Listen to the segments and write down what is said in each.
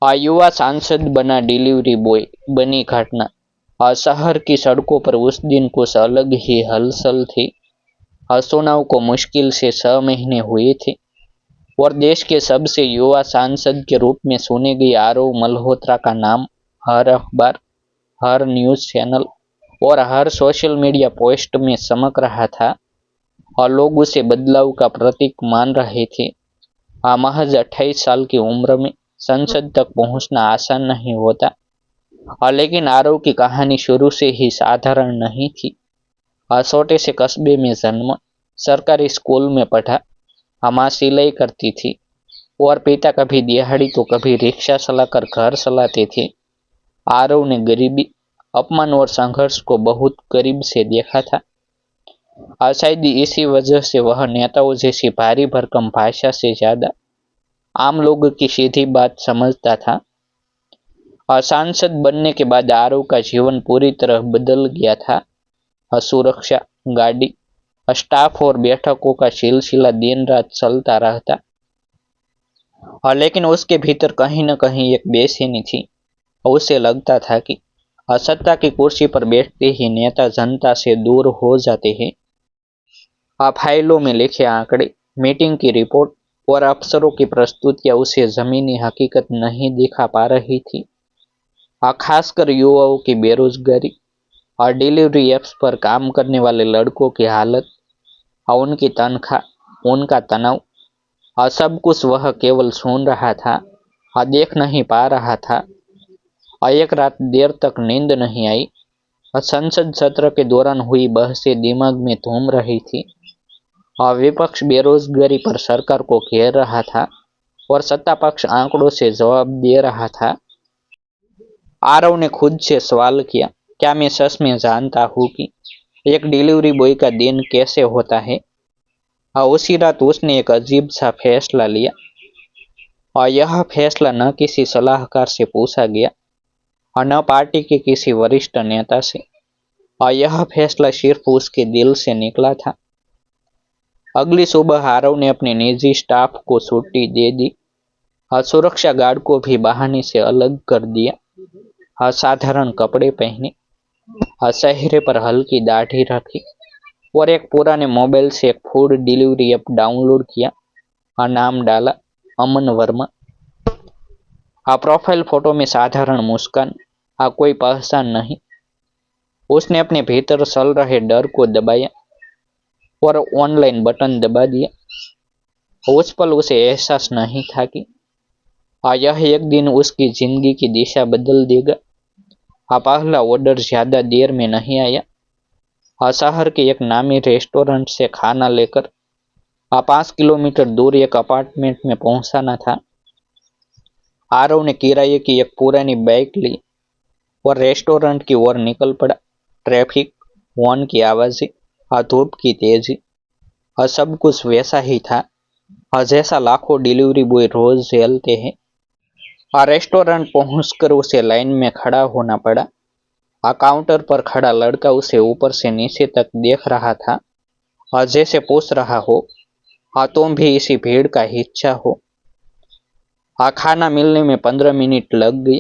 युवा सांसद बना डिलीवरी बॉय बनी घटना। शहर की सड़कों पर उस दिन कुछ अलग ही हलचल थी। चुनाव को मुश्किल से 6 महीने हुए थे और देश के सबसे युवा सांसद के रूप में सुने गए आरव मल्होत्रा का नाम हर अखबार, हर न्यूज चैनल और हर सोशल मीडिया पोस्ट में चमक रहा था और लोग उसे बदलाव का प्रतीक मान रहे थे। महज 28 साल की उम्र में संसद तक पहुंचना आसान नहीं होता, लेकिन आरव की कहानी शुरू से ही साधारण नहीं थी। छोटे से कस्बे में जन्म, सरकारी स्कूल में पढ़ा, माँ सिलाई करती थी और पिता कभी दिहाड़ी तो कभी रिक्शा चलाकर घर चलाते थे। आरव ने गरीबी, अपमान और संघर्ष को बहुत करीब से देखा था। शायद इसी वजह से वह नेताओं जैसी भारी भरकम भाषा से ज्यादा आम लोगों की सीधी बात समझता था। सांसद बनने के बाद आरव का जीवन पूरी तरह बदल गया था। सुरक्षा, गाड़ी, स्टाफ और बैठकों का सिलसिला दिन रात चलता रहता, लेकिन उसके भीतर कहीं न कहीं एक बेचैनी थी। उसे लगता था कि सत्ता की कुर्सी पर बैठते ही नेता जनता से दूर हो जाते हैं। फाइलों में लिखे आंकड़े, मीटिंग की रिपोर्ट और अफसरों की प्रस्तुतियां उसे जमीनी हकीकत नहीं दिखा पा रही थी। खासकर युवाओं की बेरोजगारी और डिलीवरी एप्स पर काम करने वाले लड़कों की हालत और उनकी तनख्वाह, उनका तनाव, सब कुछ वह केवल सुन रहा था, देख नहीं पा रहा था। एक रात देर तक नींद नहीं आई। संसद सत्र के दौरान हुई बहसें दिमाग में घूम रही थी। विपक्ष बेरोजगारी पर सरकार को घेर रहा था और सत्ता पक्ष आंकड़ों से जवाब दे रहा था। आरव ने खुद से सवाल किया, क्या मैं सच में जानता हूँ कि एक डिलीवरी बॉय का दिन कैसे होता है? उसी रात उसने एक अजीब सा फैसला लिया और यह फैसला न किसी सलाहकार से पूछा गया और न पार्टी के किसी वरिष्ठ नेता से, और यह फैसला सिर्फ उसके दिल से निकला था। अगली सुबह आरव ने अपने निजी स्टाफ को छुट्टी दे दी और सुरक्षा गार्ड को भी बहाने से अलग कर दिया। साधारण कपड़े पहने, चेहरे पर हल्की दाढ़ी रखी और एक पुराने मोबाइल से एक फूड डिलीवरी ऐप डाउनलोड किया और नाम डाला अमन वर्मा। प्रोफाइल फोटो में साधारण मुस्कान, कोई पहचान नहीं। उसने अपने भीतर चल रहे डर को दबाया और ऑनलाइन बटन दबा दिया। उस पल उसे एहसास नहीं था कि यह एक दिन उसकी जिंदगी की दिशा बदल देगा। पहला ऑर्डर ज्यादा देर में नहीं आया। शहर के एक नामी रेस्टोरेंट से खाना लेकर 5 किलोमीटर दूर एक अपार्टमेंट में पहुंचाना था। आरव ने किराए की एक पुरानी बाइक ली और रेस्टोरेंट की ओर निकल पड़ा। ट्रैफिक, हॉर्न की आवाजें, धूप की तेजी, सब कुछ वैसा ही था जैसा लाखों डिलीवरी बॉय रोज झेलते हैं। रेस्टोरेंट पहुंचकर उसे लाइन में खड़ा होना पड़ा। काउंटर पर खड़ा लड़का उसे ऊपर से नीचे तक देख रहा था, जैसे पूछ रहा हो, तुम भी इसी भीड़ का हिस्सा हो? खाना मिलने में 15 मिनट लग गई।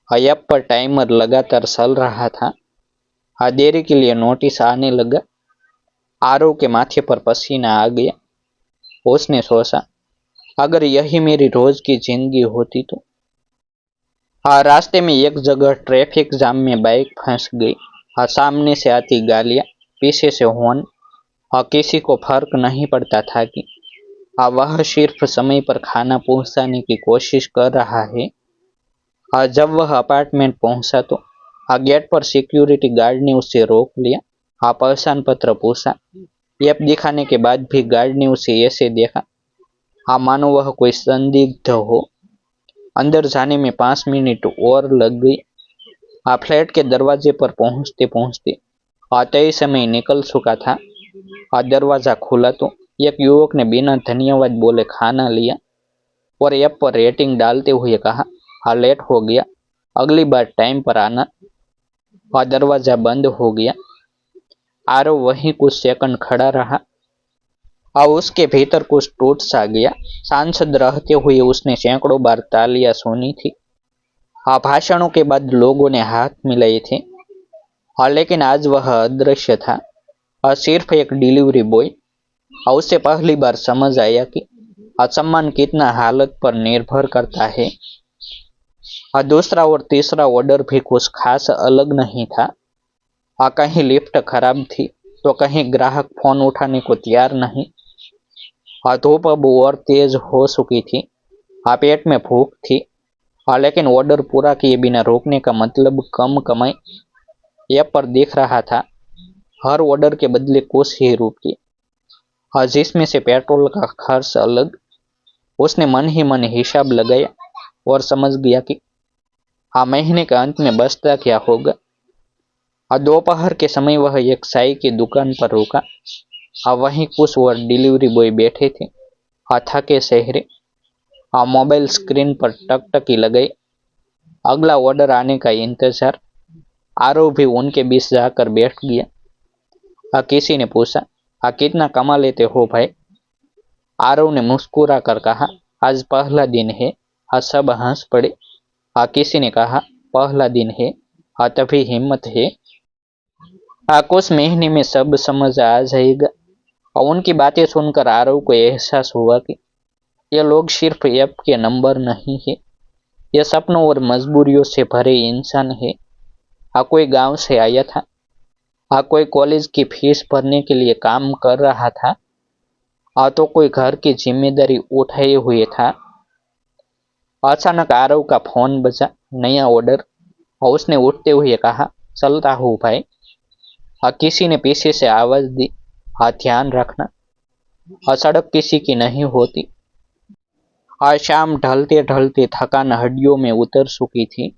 ऐप पर टाइमर लगातार चल रहा था। देरी के लिए नोटिस आने लगा। आरव के माथे पर पसीना आ गया। उसने सोचा, अगर यही मेरी रोज की जिंदगी होती तो। रास्ते में एक जगह ट्रैफिक जाम में बाइक फंस गई। सामने से आती गालियां, पीछे से हॉर्न, किसी को फर्क नहीं पड़ता था कि वह सिर्फ समय पर खाना पहुंचाने की कोशिश कर रहा है। जब वह अपार्टमेंट पहुंचा तो गेट पर सिक्योरिटी गार्ड ने उसे रोक लिया। पहचान पत्र पूछा। ऐप दिखाने के बाद भी गार्ड ने उसे ऐसे देखा, मानो वह कोई संदिग्ध हो। अंदर जाने में 5 मिनट और लग गई। फ्लैट के दरवाजे पर पहुंचते पहुंचते तय समय निकल चुका था। दरवाजा खुला तो एक युवक ने बिना धन्यवाद बोले खाना लिया और ऐप पर रेटिंग डालते हुए कहा, लेट हो गया, अगली बार टाइम पर आना। दरवाजा बंद हो गया। आरव वहीं कुछ सेकंड खड़ा रहा। उसके भीतर कुछ टूट सा गया। सांसद रहते हुए उसने सैकड़ों बार तालियां सुनी थी। भाषणों के बाद लोगों ने हाथ मिलाए थे। लेकिन आज वह अदृश्य था। सिर्फ एक डिलीवरी बॉय। उसे पहली बार समझ आया कि सम्मान कितना हालत पर निर्भर करता है। दूसरा और तीसरा ऑर्डर भी कुछ खास अलग नहीं था। कहीं लिफ्ट खराब थी तो कहीं ग्राहक फोन उठाने को तैयार नहीं। धूप अब और तेज हो चुकी थी। पेट में भूख थी। लेकिन ऑर्डर पूरा किए बिना रोकने का मतलब कम कमाई ऐप पर दिख रहा था। हर ऑर्डर के बदले कुछ ही रुपये, जिसमें से पेट्रोल का खर्च अलग। उसने मन ही मन हिसाब लगाया और समझ गया कि महीने के अंत में बचता क्या होगा। दोपहर के समय वह एक चाय की दुकान पर रुका। वहीं कुछ और डिलीवरी बॉय बैठे थे, थके चेहरे। मोबाइल स्क्रीन पर टकटकी लगाई। अगला ऑर्डर आने का इंतजार। आरव भी उनके बीच जाकर बैठ गया। किसी ने पूछा, कितना कमा लेते हो भाई? आरव ने मुस्कुरा कर कहा, आज पहला दिन है। सब हंस पड़े। किसी ने कहा, पहला दिन है, तभी हिम्मत है। कुछ महीने में सब समझ आ जाएगा। और उनकी बातें सुनकर आरव को एहसास हुआ कि ये लोग सिर्फ ऐप के नंबर नहीं है, ये सपनों और मजबूरियों से भरे इंसान है। कोई गांव से आया था। कोई कॉलेज की फीस भरने के लिए काम कर रहा था। तो कोई घर की जिम्मेदारी उठाए हुए था। अचानक आरव का फोन बजा, नया ऑर्डर। और उसने उठते हुए कहा, चलता हूँ भाई। किसी ने पीछे से आवाज दी, ध्यान रखना, सड़क किसी की नहीं होती। शाम ढलते ढलते थकान हड्डियों में उतर चुकी थी।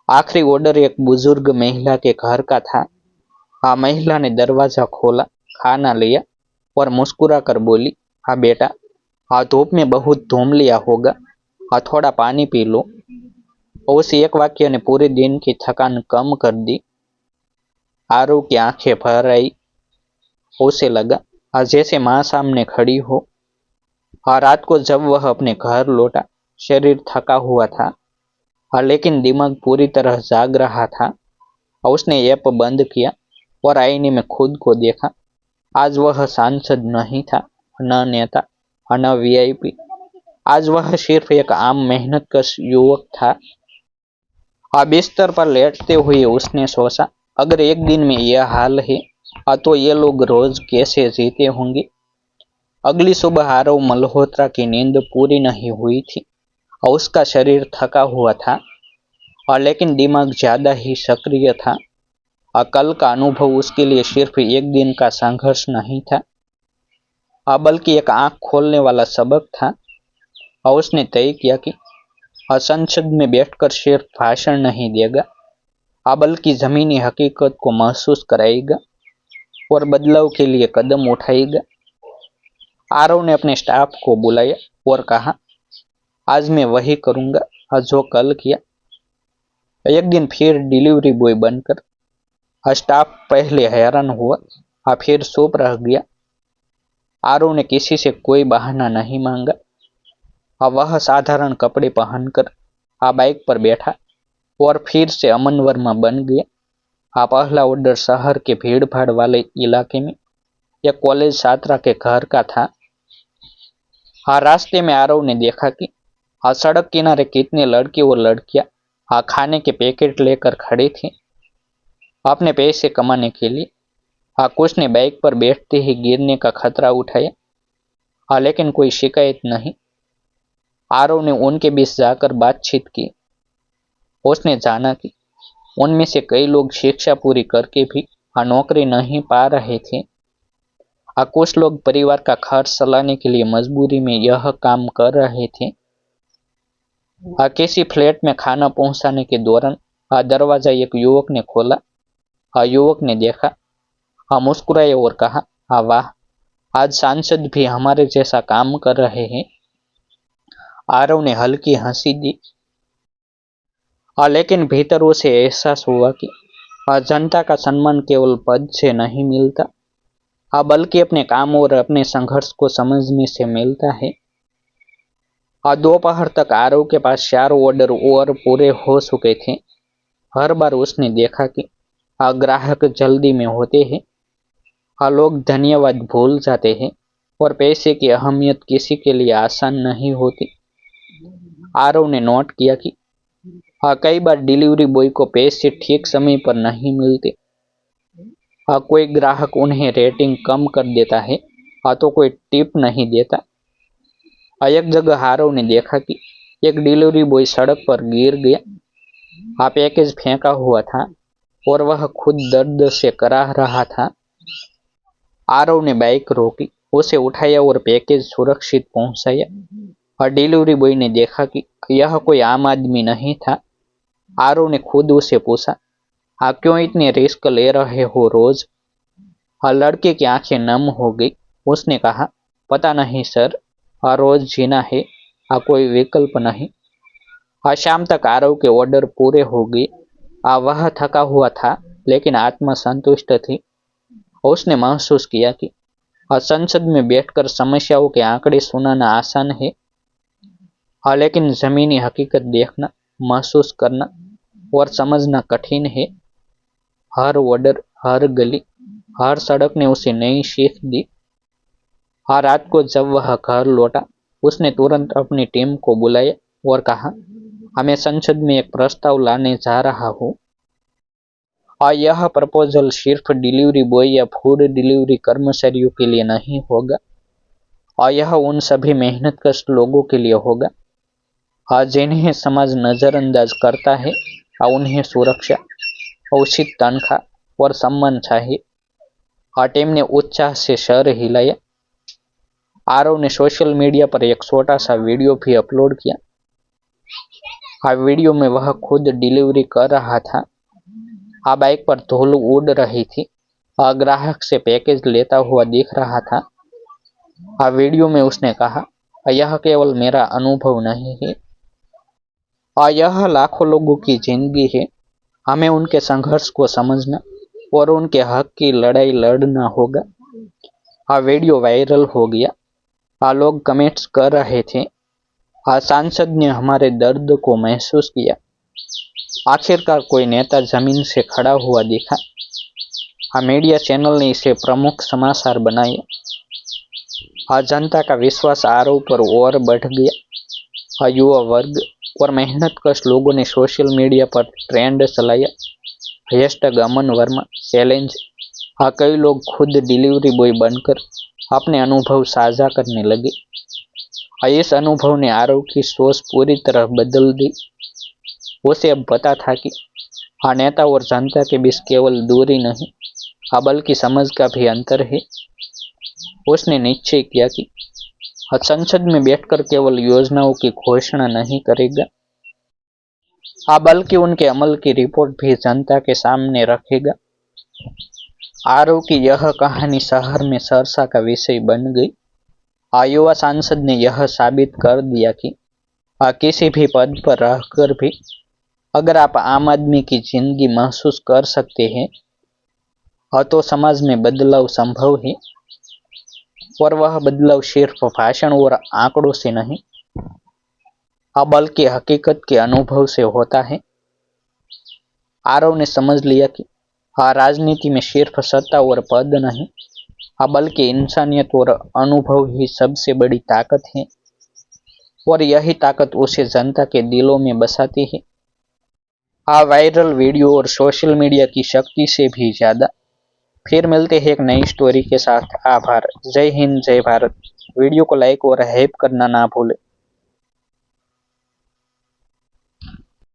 आखिरी ऑर्डर एक बुजुर्ग महिला के घर का था। महिला ने दरवाजा खोला, खाना लिया और मुस्कुरा कर बोली, हाँ बेटा, धूप में बहुत धूम लिया होगा, थोड़ा पानी पी लो। उस एक वाक्य ने पूरे दिन की थकान कम कर दी। आरव की आंखें भर आई। उसे लगा जैसे माँ सामने खड़ी हो। रात को जब वह अपने घर लौटा, शरीर थका हुआ था, लेकिन दिमाग पूरी तरह जाग रहा था। उसने ऐप बंद किया और आईने में खुद को देखा। आज वह सांसद नहीं था, न नेता, न वीआईपी। आज वह सिर्फ एक आम मेहनतकश युवक था। बिस्तर पर लेटते हुए उसने सोचा, अगर एक दिन में यह हाल है, तो ये लोग रोज कैसे जीते होंगे। अगली सुबह आरव मल्होत्रा की नींद पूरी नहीं हुई थी और उसका शरीर थका हुआ था, लेकिन दिमाग ज्यादा ही सक्रिय था। कल का अनुभव उसके लिए सिर्फ एक दिन का संघर्ष नहीं था, बल्कि एक आंख खोलने वाला सबक था। और उसने तय किया कि संसद में बैठकर सिर्फ भाषण नहीं देगा, बल्कि जमीनी हकीकत को महसूस कराएगा और बदलाव के लिए कदम उठाएगा। आरव ने अपने स्टाफ को बुलाया और कहा, आज मैं वही करूंगा जो कल किया। एक दिन फिर डिलीवरी बॉय बनकर। स्टाफ पहले हैरान हुआ, फिर चुप रह गया। आरव ने किसी से कोई बहाना नहीं मांगा। वह साधारण कपड़े पहनकर बाइक पर बैठा और फिर से अमन वर्मा बन गया। पहला ऑर्डर शहर के भीड़ भाड़ वाले इलाके में एक कॉलेज छात्रा के घर का था। रास्ते में आरव ने देखा कि सड़क किनारे कितने लड़के और लड़कियां खाने के पैकेट लेकर खड़े थे, अपने पैसे कमाने के लिए। कुछ ने बाइक पर बैठते ही गिरने का खतरा उठाया, लेकिन कोई शिकायत नहीं। आरव ने उनके बीच जाकर बातचीत की। उसने जाना कि उनमें से कई लोग शिक्षा पूरी करके भी नौकरी नहीं पा रहे थे। कुछ लोग परिवार का खर्च चलाने के लिए मजबूरी में यह काम कर रहे थे। किसी फ्लैट में खाना पहुंचाने के दौरान दरवाजा एक युवक ने खोला। युवक ने देखा, मुस्कुराए और कहा, वाह, आज सांसद भी हमारे जैसा काम कर रहे हैं। आरव ने हल्की हंसी दी, लेकिन भीतर उसे एहसास हुआ कि जनता का सम्मान केवल पद से नहीं मिलता, बल्कि अपने काम और अपने संघर्ष को समझने से मिलता है। दोपहर तक आरव के पास 4 ऑर्डर और पूरे हो चुके थे। हर बार उसने देखा कि ग्राहक जल्दी में होते हैं, लोग धन्यवाद भूल जाते हैं और पैसे की अहमियत किसी के लिए आसान नहीं होती। आरव ने नोट किया कि कई बार डिलीवरी बॉय को पैसे ठीक समय पर नहीं मिलते। कोई ग्राहक उन्हें रेटिंग कम कर देता है, तो कोई टिप नहीं देता। एक जगह आरव ने देखा कि एक डिलीवरी बॉय सड़क पर गिर गया। पैकेज फेंका हुआ था और वह खुद दर्द से कराह रहा था। आरव ने बाइक रोकी, उसे उठाया और पैकेज सुरक्षित पहुंचाया। और डिलीवरी बॉय ने देखा कि यह कोई आम आदमी नहीं था। आरव ने खुद उसे पूछा, क्यों इतने रिस्क ले रहे हो रोज? लड़के की आंखें नम हो गई। उसने कहा, पता नहीं सर, रोज जीना है, कोई विकल्प नहीं। शाम तक आरव के ऑर्डर पूरे हो गए। वह थका हुआ था लेकिन आत्मा संतुष्ट थी। उसने महसूस किया कि संसद में बैठकर समस्याओं के आंकड़े सुनाना आसान है, लेकिन जमीनी हकीकत देखना, महसूस करना और समझना कठिन है। हर ऑर्डर, हर गली, हर सड़क ने उसे नई सीख दी। हर रात को जब वह घर लौटा, उसने तुरंत अपनी टीम को बुलाया और कहा, मैं संसद में एक प्रस्ताव लाने जा रहा हूँ। और यह प्रपोजल सिर्फ डिलीवरी बॉय या फूड डिलीवरी कर्मचारियों के लिए नहीं होगा, और यह उन सभी मेहनतकश लोगों के लिए होगा जिन्हें समाज नजरअंदाज करता है। उन्हें सुरक्षा, उचित तनख्वाह और सम्मान चाहिए। टीम ने उत्साह से सर हिलाया। आरव ने सोशल मीडिया पर एक छोटा सा वीडियो भी अपलोड किया। वीडियो में वह खुद डिलीवरी कर रहा था। बाइक पर धूल उड़ रही थी। ग्राहक से पैकेज लेता हुआ दिख रहा था। वीडियो में उसने कहा, यह केवल मेरा अनुभव नहीं है, यह लाखों लोगों की जिंदगी है। हमें उनके संघर्ष को समझना और उनके हक की लड़ाई लड़ना होगा। वीडियो वायरल हो गया। लोग कमेंट्स कर रहे थे, सांसद ने हमारे दर्द को महसूस किया। आखिरकार कोई नेता जमीन से खड़ा हुआ दिखा। मीडिया चैनल ने इसे प्रमुख समाचार बनाया। जनता का विश्वास आरव पर और बढ़ गया। युवा वर्ग और मेहनतकश लोगों ने सोशल मीडिया पर ट्रेंड चलाया, #अमन वर्मा चैलेंज। कई लोग खुद डिलीवरी बॉय बनकर अपने अनुभव साझा करने लगे। इस अनुभव ने आरव की सोच पूरी तरह बदल दी। उसे अब पता था कि नेता और जनता के बीच केवल दूरी नहीं, बल्कि समझ का भी अंतर है। उसने निश्चय किया कि संसद में बैठकर केवल योजनाओं की घोषणा नहीं करेगा, बल्कि उनके अमल की रिपोर्ट भी जनता के सामने रखेगा। आरव की यह कहानी शहर में चर्चा का विषय बन गई। युवा सांसद ने यह साबित कर दिया कि किसी भी पद पर रहकर भी अगर आप आम आदमी की जिंदगी महसूस कर सकते हैं, तो समाज में बदलाव संभव है। और वह बदलाव सिर्फ भाषण और आंकड़ों से नहीं, बल्कि हकीकत के अनुभव से होता है। आरव ने समझ लिया कि राजनीति में सिर्फ सत्ता और पद नहीं, बल्कि इंसानियत और अनुभव ही सबसे बड़ी ताकत है। और यही ताकत उसे जनता के दिलों में बसाती है। वायरल वीडियो और सोशल मीडिया की शक्ति से भी ज्यादा। फिर मिलते हैं एक नई स्टोरी के साथ। आभार। जय हिंद, जय भारत। वीडियो को लाइक और हाइप करना ना भूलें।